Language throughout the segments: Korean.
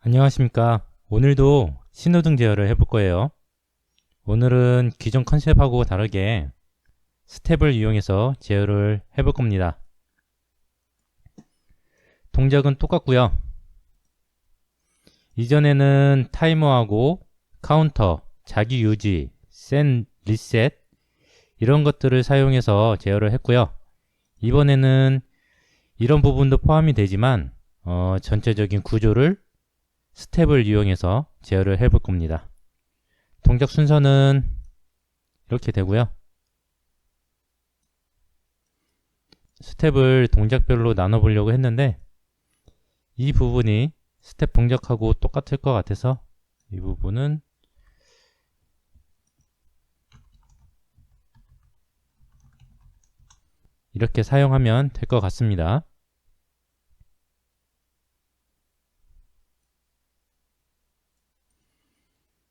안녕하십니까. 오늘도 신호등 제어를 해볼 거예요. 오늘은 기존 컨셉하고 다르게 스텝을 이용해서 제어를 해볼 겁니다. 동작은 똑같고요. 이전에는 타이머하고 카운터, 자기 유지, 센 리셋 이런 것들을 사용해서 제어를 했고요. 이번에는 이런 부분도 포함이 되지만 전체적인 구조를 스텝을 이용해서 제어를 해볼 겁니다. 동작 순서는 이렇게 되고요. 스텝을 동작별로 나눠 보려고 했는데 이 부분이 스텝 동작하고 똑같을 것 같아서 이 부분은 이렇게 사용하면 될 것 같습니다.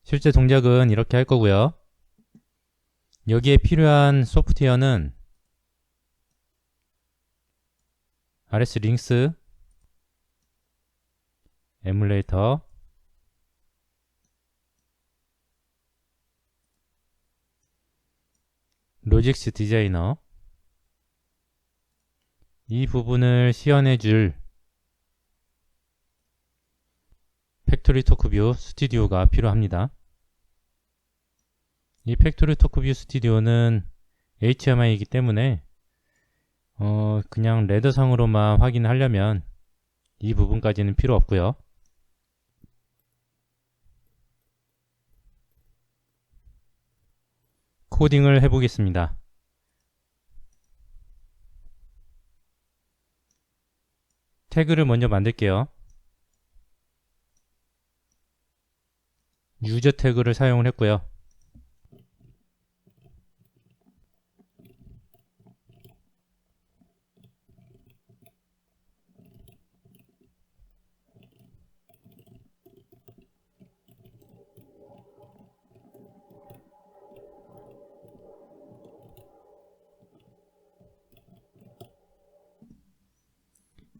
실제 동작은 이렇게 할 거고요. 여기에 필요한 소프트웨어는 RS 링스, 에뮬레이터, 로직스 디자이너, 이 부분을 시연해 줄 팩토리 토크뷰 스튜디오가 필요합니다. 이 팩토리 토크뷰 스튜디오는 HMI이기 때문에 그냥 레더상으로만 확인하려면 이 부분까지는 필요 없고요. 코딩을 해보겠습니다. 태그를 먼저 만들게요. 유저 태그를 사용을 했고요.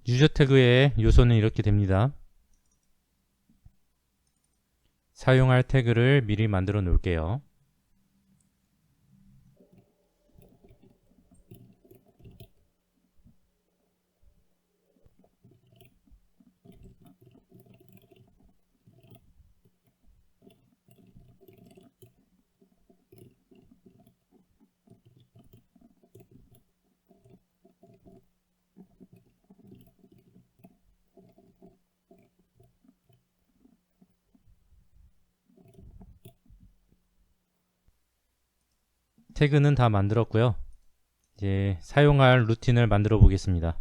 유저 태그의 요소는 이렇게 됩니다. 사용할 태그를 미리 만들어 놓을게요. 태그는 다 만들었고요. 이제 사용할 루틴을 만들어 보겠습니다.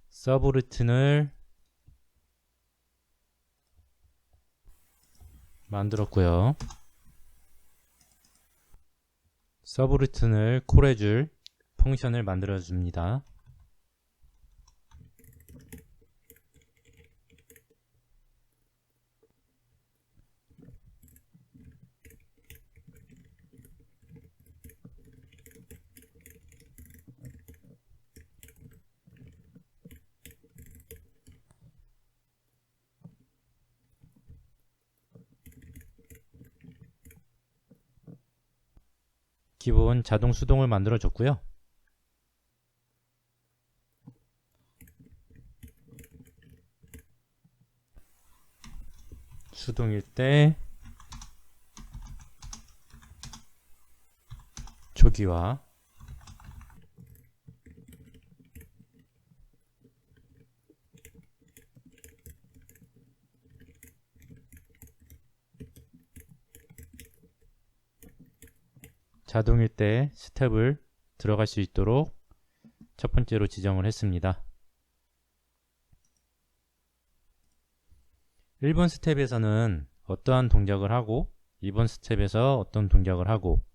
서브 루틴을 만들었고요. 서브 루틴을 콜해줄 펑션을 만들어 줍니다. 기본 자동 수동을 만들어 줬고요. 수동일 때 초기화, 자동일 때 스텝을 들어갈 수 있도록 첫 번째로 지정을 했습니다. 1번 스텝에서는 어떠한 동작을 하고 2번 스텝에서 어떤 동작을 하고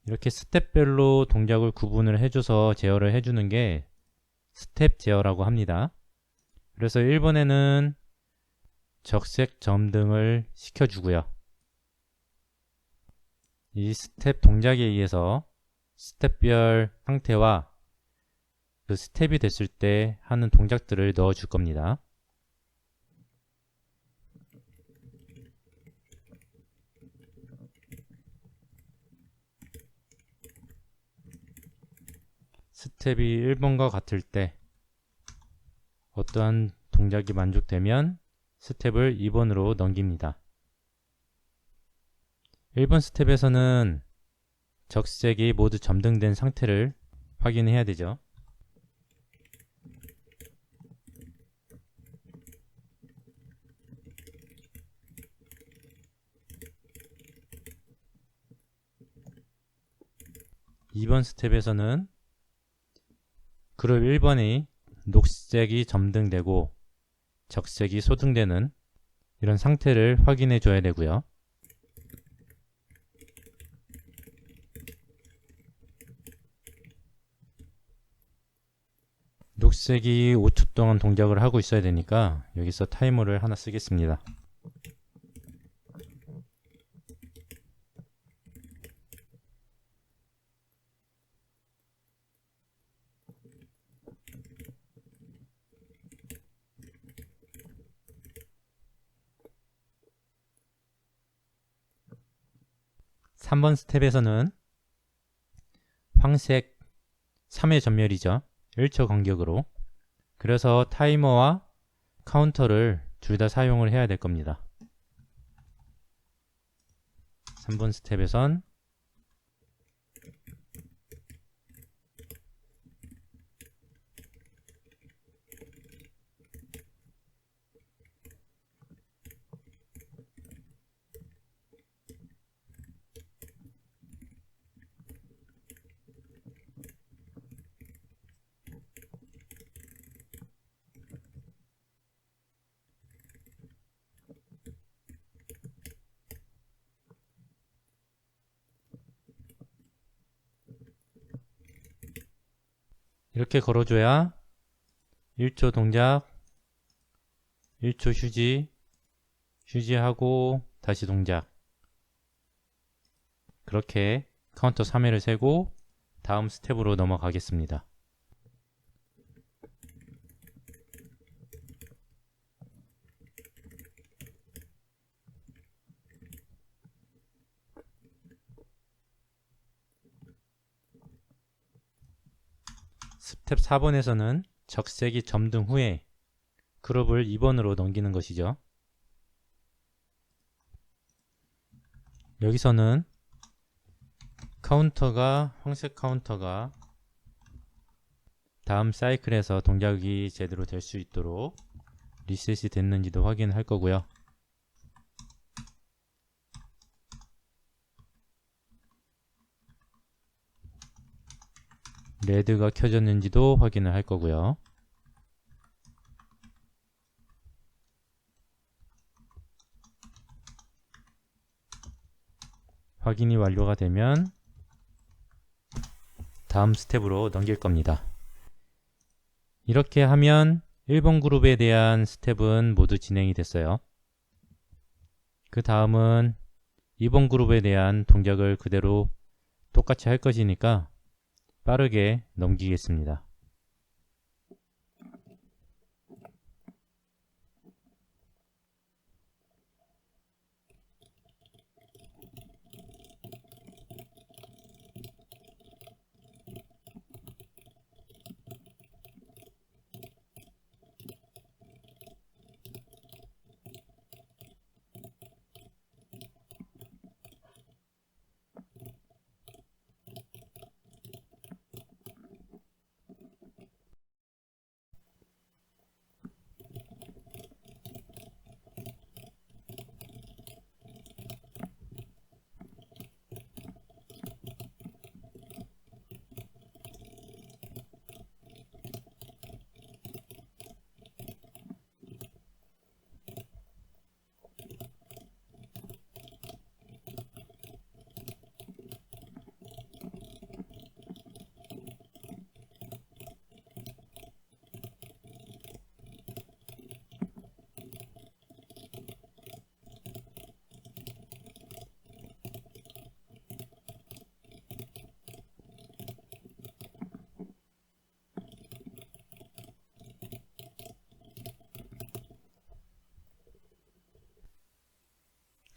이렇게 스텝별로 동작을 구분을 해줘서 제어를 해주는 게 스텝 제어라고 합니다. 그래서 1번에는 적색 점등을 시켜주고요. 이 스텝 동작에 의해서 스텝별 상태와 그 스텝이 됐을 때 하는 동작들을 넣어 줄 겁니다. 스텝이 1번과 같을 때 어떠한 동작이 만족되면 스텝을 2번으로 넘깁니다. 1번 스텝에서는 적색이 모두 점등된 상태를 확인해야 되죠. (2번) 스텝에서는 그룹 1번이 녹색이 점등되고 적색이 소등되는 이런 상태를 확인해 줘야 되고요. 녹색이 5초 동안 동작을 하고 있어야 되니까 여기서 타이머를 하나 쓰겠습니다. (3번) 스텝에서는 황색 3회 전멸이죠. 1초 간격으로. 그래서 타이머와 카운터를 둘 다 사용을 해야 될 겁니다. 3번 스텝에선 이렇게 걸어줘야 1초 동작, 1초 휴지, 휴지하고 다시 동작. 그렇게 카운터 3회를 세고 다음 스텝으로 넘어가겠습니다. 스텝 4번에서는 적색이 점등 후에 그룹을 2번으로 넘기는 것이죠. 여기서는 카운터가 황색 카운터가 다음 사이클에서 동작이 제대로 될 수 있도록 리셋이 됐는지도 확인할 거고요. 레드가 켜졌는지도 확인을 할 거고요. 확인이 완료가 되면 다음 스텝으로 넘길 겁니다. 이렇게 하면 1번 그룹에 대한 스텝은 모두 진행이 됐어요. 그 다음은 2번 그룹에 대한 동작을 그대로 똑같이 할 것이니까 빠르게 넘기겠습니다.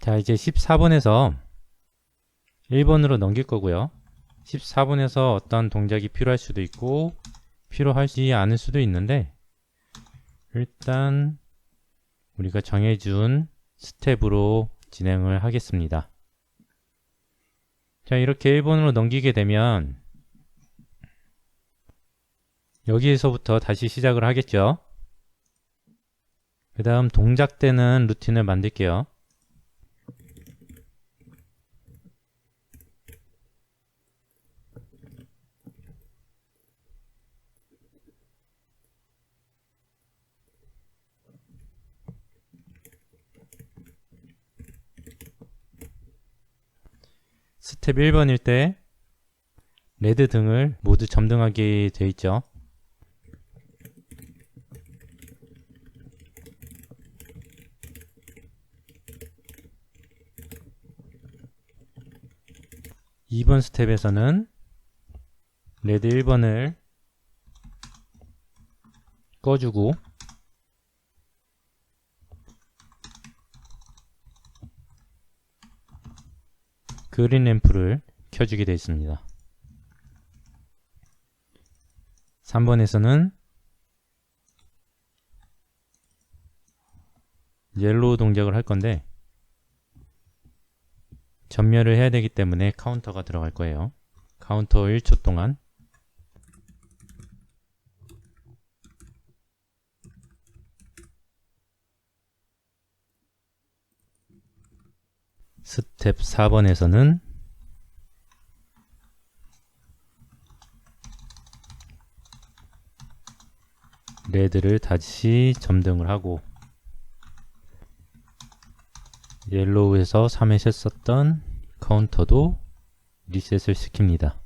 자, 이제 14번에서 1번으로 넘길 거고요. 14번에서 어떤 동작이 필요할 수도 있고 필요하지 않을 수도 있는데, 일단 우리가 정해준 스텝으로 진행을 하겠습니다. 자, 이렇게 1번으로 넘기게 되면 여기에서부터 다시 시작을 하겠죠. 그 다음 동작되는 루틴을 만들게요. 스텝 1번일 때 레드 등을 모두 점등하게 되어 있죠. 이번 스텝에서는 레드 1번을 꺼주고 그린 램프를 켜주게 되어 있습니다. 3번에서는 옐로우 동작을 할 건데 전멸을 해야 되기 때문에 카운터가 들어갈 거예요. 카운터 1초 동안 스텝 4번에서는 레드를 다시 점등을 하고 옐로우에서 3회셋 썼던 카운터도 리셋을 시킵니다.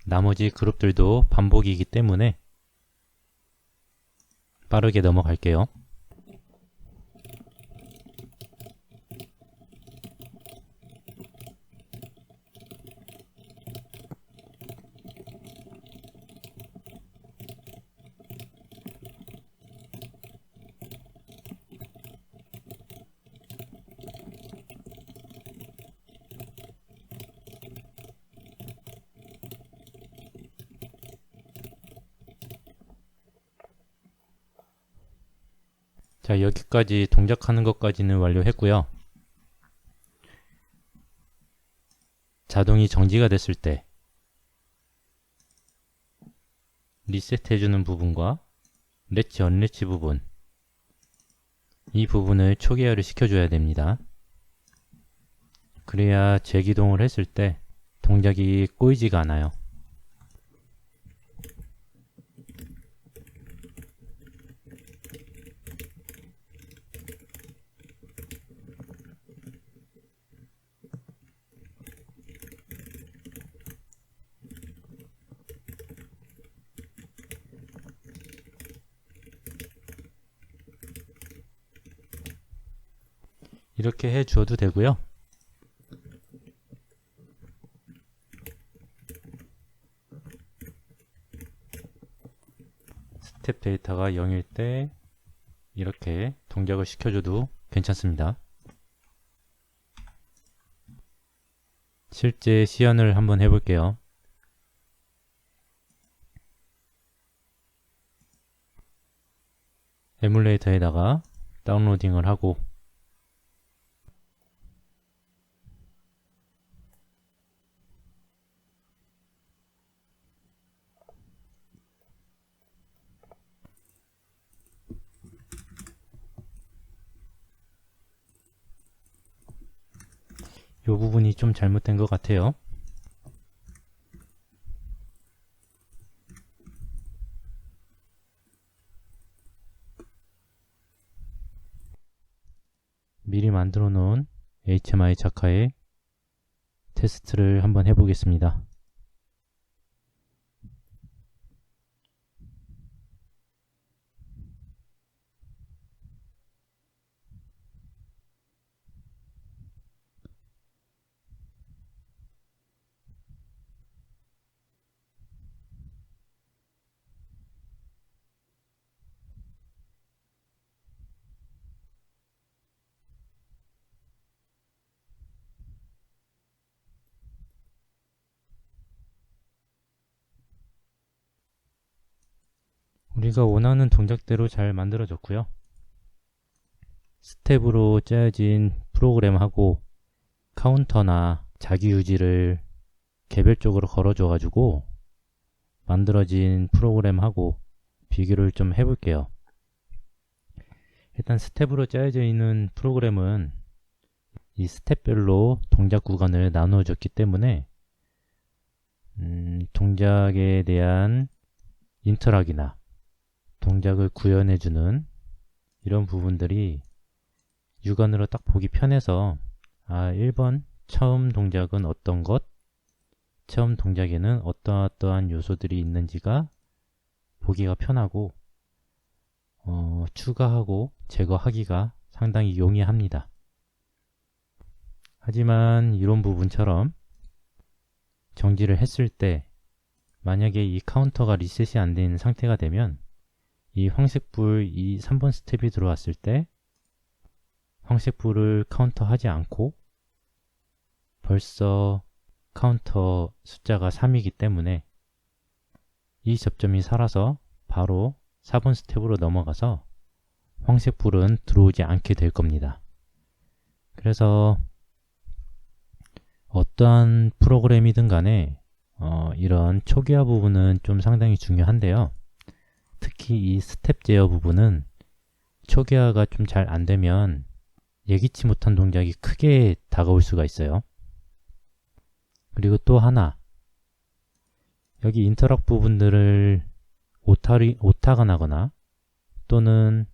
나머지 그룹들도 반복이기 때문에 빠르게 넘어갈게요. 자, 여기까지 동작하는 것까지는 완료했고요. 자동이 정지가 됐을 때 리셋해주는 부분과 렛치 언렛치 부분, 이 부분을 초기화를 시켜줘야 됩니다. 그래야 재기동을 했을 때 동작이 꼬이지가 않아요. 이렇게 해 주어도 되고요. 스텝 데이터가 0일 때 이렇게 동작을 시켜줘도 괜찮습니다. 실제 시연을 한번 해볼게요. 에뮬레이터에다가 다운로딩을 하고 이 부분이 좀 잘못된 것 같아요. 미리 만들어 놓은 HMI 자카의 테스트를 한번 해보겠습니다. 우리가 원하는 동작대로 잘 만들어졌고요. 스텝으로 짜여진 프로그램하고 카운터나 자기 유지를 개별적으로 걸어줘 가지고 만들어진 프로그램하고 비교를 좀 해볼게요. 일단 스텝으로 짜여져 있는 프로그램은 이 스텝별로 동작 구간을 나누어 줬기 때문에 동작에 대한 인터락이나 동작을 구현해주는 이런 부분들이 육안으로 딱 보기 편해서 1번 처음 동작은 어떤 것, 처음 동작에는 어떠한 요소들이 있는지가 보기가 편하고 추가하고 제거하기가 상당히 용이합니다. 하지만 이런 부분처럼 정지를 했을 때 만약에 이 카운터가 리셋이 안 된 상태가 되면 이 황색불 이 3번 스텝이 들어왔을 때 황색불을 카운터하지 않고 벌써 카운터 숫자가 3이기 때문에 이 접점이 살아서 바로 4번 스텝으로 넘어가서 황색불은 들어오지 않게 될 겁니다. 그래서 어떠한 프로그램이든 간에 이런 초기화 부분은 좀 상당히 중요한데요. 특히 이 스텝 제어 부분은 초기화가 좀 잘 안되면 예기치 못한 동작이 크게 다가올 수가 있어요. 그리고 또 하나, 여기 인터락 부분들을 오타가 나거나 또는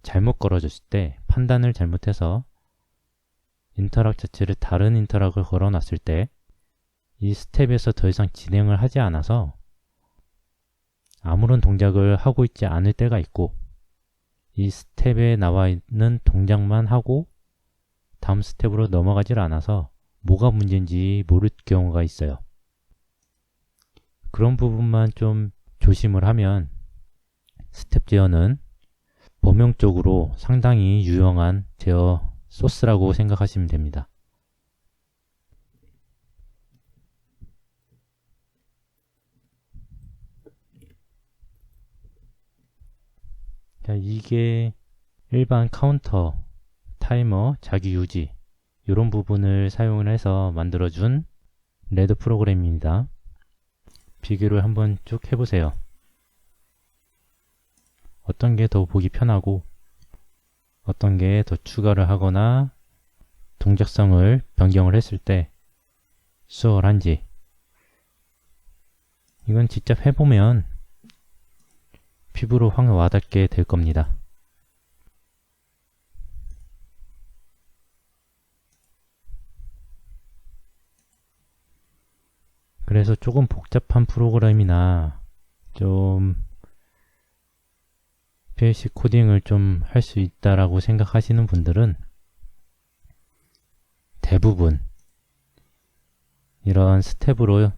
잘못 걸어줬을 때 판단을 잘못해서 인터락 자체를 다른 인터락을 걸어놨을 때 이 스텝에서 더 이상 진행을 하지 않아서 아무런 동작을 하고 있지 않을 때가 있고 이 스텝에 나와 있는 동작만 하고 다음 스텝으로 넘어가질 않아서 뭐가 문제인지 모를 경우가 있어요. 그런 부분만 좀 조심을 하면 스텝 제어는 범용적으로 상당히 유용한 제어 소스라고 생각하시면 됩니다. 자, 이게 일반 카운터, 타이머, 자기 유지 이런 부분을 사용을 해서 만들어준 레드 프로그램입니다. 비교를 한번 쭉 해보세요. 어떤 게 더 보기 편하고 어떤 게 더 추가를 하거나 동작성을 변경을 했을 때 수월한지 이건 직접 해보면 피부로 확 와닿게 될 겁니다. 그래서 조금 복잡한 프로그램이나 좀 PLC 코딩을 좀 할 수 있다라고 생각하시는 분들은 대부분 이런 스텝으로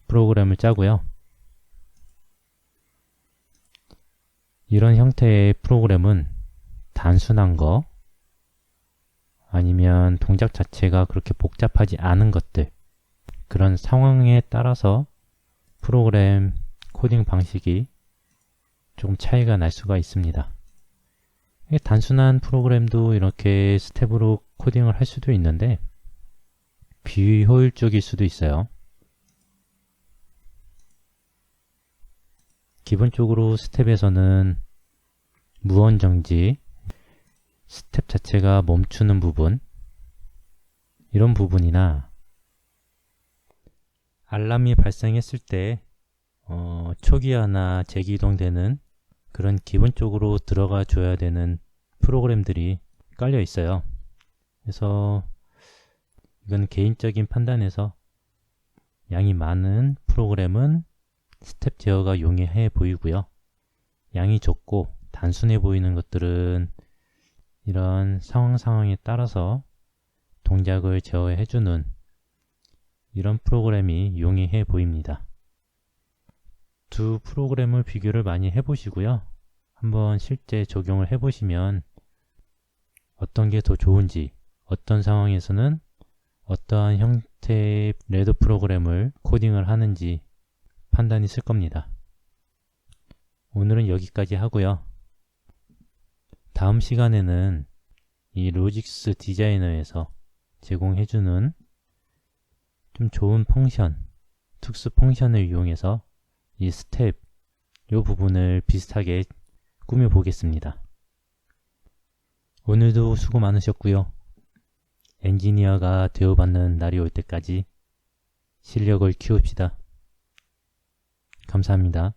프로그램을 짜고요. 이런 형태의 프로그램은 단순한 거 아니면 동작 자체가 그렇게 복잡하지 않은 것들 그런 상황에 따라서 프로그램 코딩 방식이 조금 차이가 날 수가 있습니다. 단순한 프로그램도 이렇게 스텝으로 코딩을 할 수도 있는데 비효율적일 수도 있어요. 기본적으로 스텝에서는 무언 정지, 스텝 자체가 멈추는 부분 이런 부분이나 알람이 발생했을 때 초기화나 재기동되는 그런 기본적으로 들어가 줘야 되는 프로그램들이 깔려 있어요. 그래서 이건 개인적인 판단에서 양이 많은 프로그램은 스텝 제어가 용이해 보이고요. 양이 적고 단순해 보이는 것들은 이런 상황에 따라서 동작을 제어해주는 이런 프로그램이 용이해 보입니다. 두 프로그램을 비교를 많이 해보시고요. 한번 실제 적용을 해보시면 어떤 게 더 좋은지, 어떤 상황에서는 어떠한 형태의 레드 프로그램을 코딩을 하는지 판단이 쓸 겁니다. 오늘은 여기까지 하고요. 다음 시간에는 이 로직스 디자이너에서 제공해주는 좀 좋은 펑션, 특수 펑션을 이용해서 이 스텝, 이 부분을 비슷하게 꾸며 보겠습니다. 오늘도 수고 많으셨고요. 엔지니어가 되어받는 날이 올 때까지 실력을 키웁시다. 감사합니다.